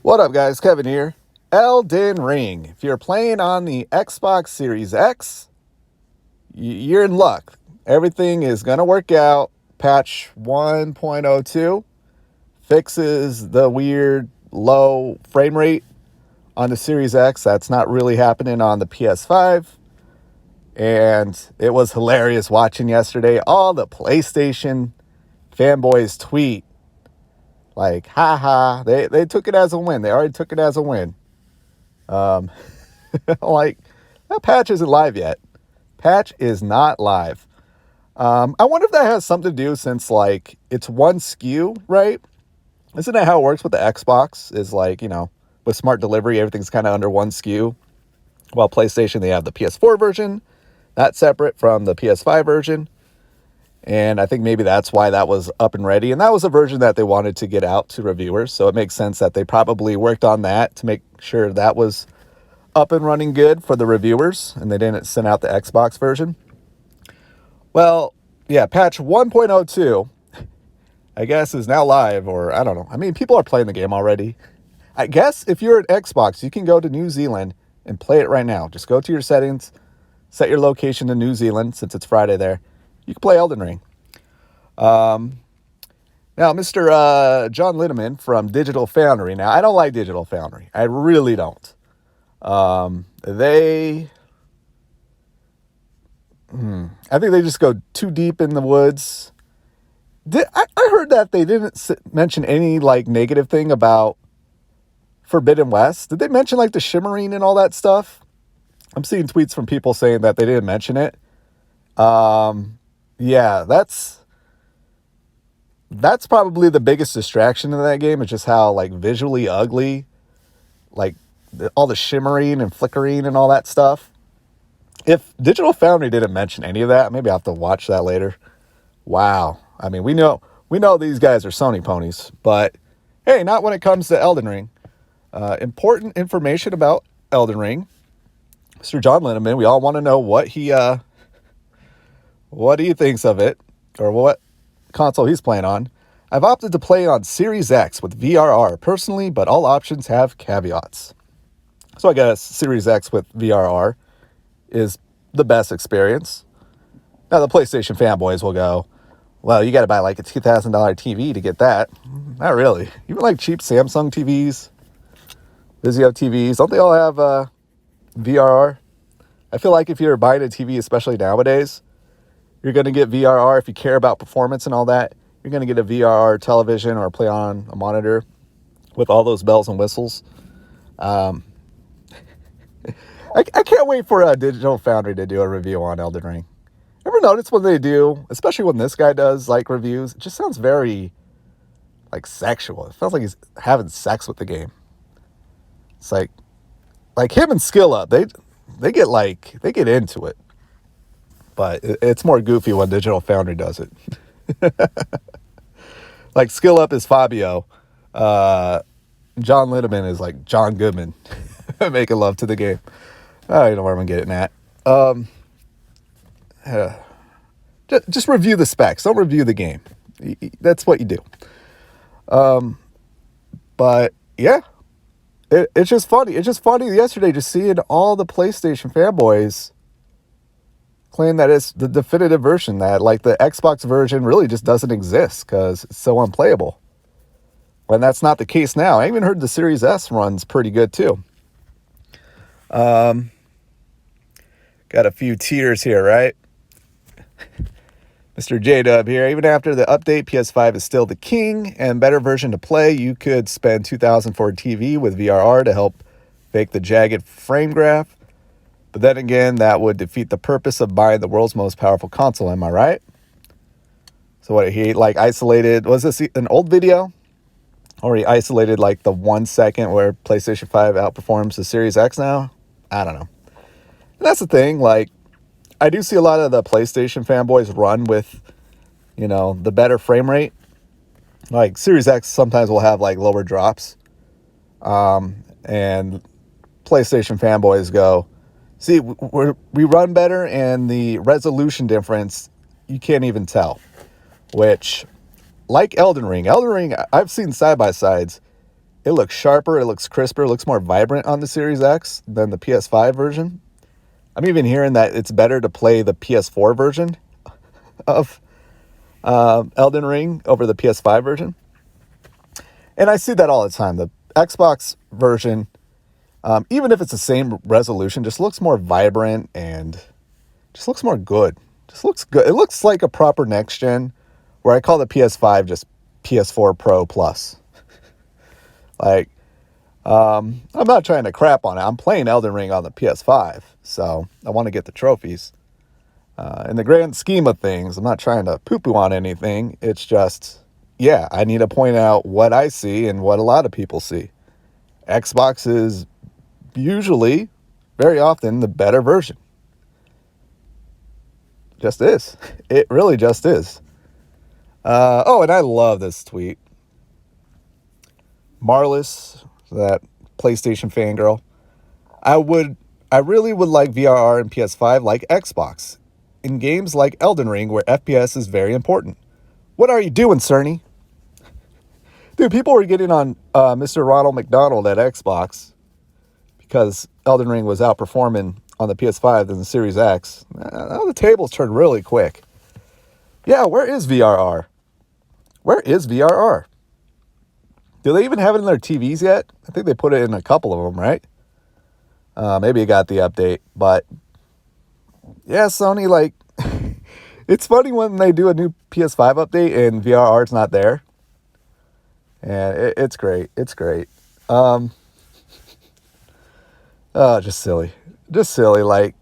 What up, guys? Kevin here. Elden Ring. If you're playing on the Xbox Series X, you're in luck. Everything is going to work out. Patch 1.02 fixes the weird low frame rate on the Series X. That's not really happening on the PS5. And it was hilarious watching yesterday all the PlayStation fanboys tweet. Like, haha, they took it as a win. They already took it as a win. Like, that patch isn't live yet. Patch is not live. I wonder if that has something to do since, like, it's one SKU, right? Isn't that how it works with the Xbox? Is like, with smart delivery, everything's kind of under one SKU. While PlayStation, they have the PS4 version. That's separate from the PS5 version. And I think maybe that's why that was up and ready. And that was a version that they wanted to get out to reviewers. So it makes sense that they probably worked on that to make sure that was up and running good for the reviewers. And they didn't send out the Xbox version. Well, yeah, patch 1.02, I guess, is now live. Or I don't know. I mean, people are playing the game already. I guess if you're at Xbox, you can go to New Zealand and play it right now. Just go to your settings, set your location to New Zealand since it's Friday there. You can play Elden Ring. Now, Mr. John Linneman from Digital Foundry. Now, I don't like Digital Foundry. I really don't. I think they just go too deep in the woods. I heard that they didn't mention any, like, negative thing about Forbidden West. Did they mention, like, the shimmering and all that stuff? I'm seeing tweets from people saying that they didn't mention it. Yeah, that's probably the biggest distraction in that game, is just how, like, visually ugly, like, all the shimmering and flickering and all that stuff. If Digital Foundry didn't mention any of that, maybe I'll have to watch that later. Wow. I mean, we know these guys are Sony ponies, but hey, not when it comes to Elden Ring. Important information about Elden Ring. Mr. John Linneman, we all want to know what he thinks of it, or what console he's playing on. I've opted to play on Series X with VRR personally, but all options have caveats. So I guess Series X with VRR is the best experience. Now the PlayStation fanboys will go, well, you got to buy like a $2,000 TV to get that. Not really. Even like cheap Samsung TVs, Vizio TVs, don't they all have VRR? I feel like if you're buying a TV, especially nowadays, you're going to get VRR. If you care about performance and all that, you're going to get a VRR television or play on a monitor with all those bells and whistles. I can't wait for Digital Foundry to do a review on Elden Ring. Ever notice when they do, especially when this guy does, like, reviews, it just sounds very, like, sexual. It feels like he's having sex with the game. It's like him and Skill Up, they get into it. But it's more goofy when Digital Foundry does it. Like, Skill Up is Fabio. John Linneman is like John Goodman. Making love to the game. I don't know where I'm getting at. Just review the specs. Don't review the game. That's what you do. But, yeah. It's just funny. It's just funny yesterday just seeing all the PlayStation fanboys claim that it's the definitive version, that, like, the Xbox version really just doesn't exist because it's so unplayable. When that's not the case now. I even heard the Series S runs pretty good too. Got a few tears here, right? Mr. J-Dub here. Even after the update, PS5 is still the king and better version to play. You could spend $2,000 for a TV with VRR to help fake the jagged frame graph. But then again, that would defeat the purpose of buying the world's most powerful console, am I right? So what, he, like, isolated, was this an old video? Or he isolated, like, the 1 second where PlayStation 5 outperforms the Series X now? I don't know. And that's the thing, like, I do see a lot of the PlayStation fanboys run with, the better frame rate. Like, Series X sometimes will have, like, lower drops. And PlayStation fanboys go, see, we run better, and the resolution difference, you can't even tell. Which, like Elden Ring, I've seen side-by-sides. It looks sharper, it looks crisper, it looks more vibrant on the Series X than the PS5 version. I'm even hearing that it's better to play the PS4 version of Elden Ring over the PS5 version. And I see that all the time. The Xbox version, even if it's the same resolution, just looks more vibrant and just looks more good. Just looks good. It looks like a proper next gen, where I call the PS5 just PS4 Pro Plus. Like, I'm not trying to crap on it. I'm playing Elden Ring on the PS5, so I want to get the trophies. In the grand scheme of things, I'm not trying to poo-poo on anything. It's just, yeah, I need to point out what I see and what a lot of people see. Xbox is usually, very often, the better version. Just is. It really just is. And I love this tweet. Marlis, that PlayStation fangirl. I really would like VRR and PS5 like Xbox. In games like Elden Ring, where FPS is very important. What are you doing, Cerny? Dude, people were getting on Mr. Ronald McDonald at Xbox because Elden Ring was outperforming on the PS5 than the Series X. Now the tables turned really quick. Yeah, where is VRR? Where is VRR? Do they even have it in their TVs yet? I think they put it in a couple of them, right? Maybe it got the update, but yeah, Sony, like, it's funny when they do a new PS5 update and VRR's not there. And it's great. It's great. Just silly. Just silly. Like,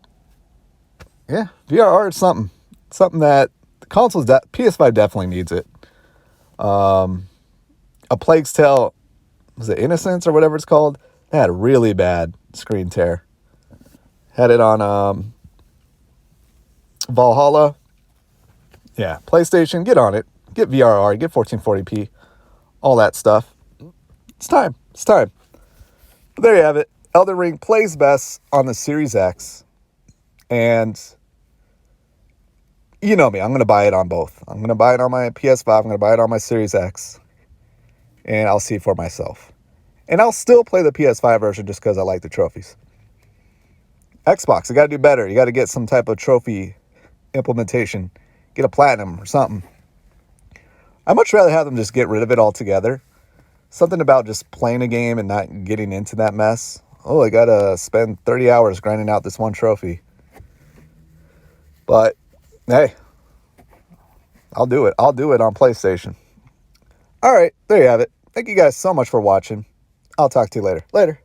yeah, VRR is something. Something that the consoles, PS5 definitely needs it. A Plague's Tale, was it Innocence or whatever it's called? It had a really bad screen tear. Had it on Valhalla. Yeah, PlayStation, get on it. Get VRR, get 1440p. All that stuff. It's time. It's time. But there you have it. Elden Ring plays best on the Series X. And you know me, I'm going to buy it on both. I'm going to buy it on my PS5. I'm going to buy it on my Series X. And I'll see for myself. And I'll still play the PS5 version just because I like the trophies. Xbox, you got to do better. You got to get some type of trophy implementation. Get a platinum or something. I'd much rather have them just get rid of it altogether. Something about just playing a game and not getting into that mess. Oh, I got to spend 30 hours grinding out this one trophy. But, hey, I'll do it. I'll do it on PlayStation. All right, there you have it. Thank you guys so much for watching. I'll talk to you later. Later.